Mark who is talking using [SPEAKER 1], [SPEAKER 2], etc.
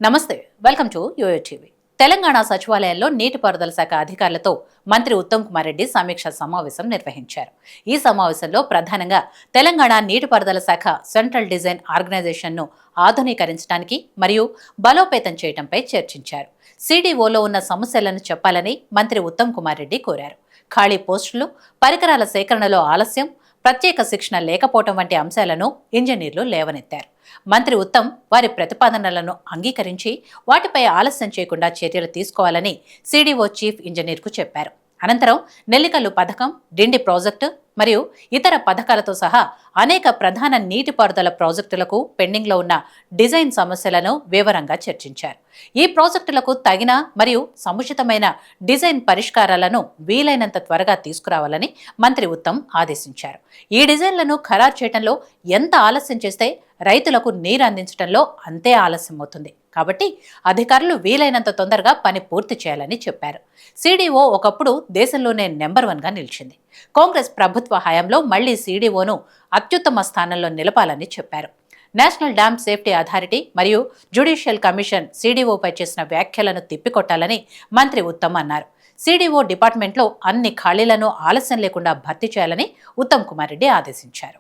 [SPEAKER 1] నమస్తే, welcome to YoYo TV. Telangana సచివాలయంలో నీటిపారుదల శాఖ అధికారులతో మంత్రి ఉత్తమ్ కుమార్ రెడ్డి సమీక్ష సమావేశం నిర్వహించారు. ఈ సమావేశంలో ప్రధానంగా తెలంగాణ నీటిపారుదల శాఖ సెంట్రల్ డిజైన్ ఆర్గనైజేషన్ను ఆధునీకరించడానికి మరియు బలోపేతం చేయడంపై చర్చించారు. సిడిఓలో ఉన్న సమస్యలను చెప్పాలని మంత్రి ఉత్తమ్ కుమార్ రెడ్డి కోరారు. ఖాళీ పోస్టులు, పరికరాల సేకరణలో ఆలస్యం, ప్రత్యేక శిక్షణ లేకపోవడం వంటి అంశాలను ఇంజనీర్లు లేవనెత్తారు. మంత్రి ఉత్తమ్ వారి ప్రతిపాదనలను అంగీకరించి వాటిపై ఆలస్యం చేయకుండా చర్యలు తీసుకోవాలని సిడిఓ చీఫ్ ఇంజనీర్కు చెప్పారు. అనంతరం నెల్లికల్లు పథకం, డిండి ప్రాజెక్టు మరియు ఇతర పథకాలతో సహా అనేక ప్రధాన నీటిపారుదల ప్రాజెక్టులకు పెండింగ్లో ఉన్న డిజైన్ సమస్యలను వివరంగా చర్చించారు. ఈ ప్రాజెక్టులకు తగిన మరియు సముచితమైన డిజైన్ పరిష్కారాలను వీలైనంత త్వరగా తీసుకురావాలని మంత్రి ఉత్తమ్ ఆదేశించారు. ఈ డిజైన్లను ఖరారు చేయడంలో ఎంత ఆలస్యం చేస్తే రైతులకు నీరు అందించడంలో అంతే ఆలస్యం అవుతుంది. కాబట్టి అధికారులు వీలైనంత తొందరగా పని పూర్తి చేయాలని చెప్పారు. సిడిఓ ఒకప్పుడు దేశంలోనే నెంబర్ 1గా నిలిచింది. కాంగ్రెస్ ప్రభుత్వ హయాంలో మళ్లీ సిడిఓను అత్యుత్తమ స్థానంలో నిలపాలని చెప్పారు. నేషనల్ డ్యామ్ సేఫ్టీ అథారిటీ మరియు జ్యుడిషియల్ కమిషన్ సిడిఓపై చేసిన వ్యాఖ్యలను తిప్పికొట్టాలని మంత్రి ఉత్తమ్ అన్నారు. సిడిఓ డిపార్ట్మెంట్లో అన్ని ఖాళీలను ఆలస్యం లేకుండా భర్తీ చేయాలని ఉత్తమ్ కుమార్ రెడ్డి ఆదేశించారు.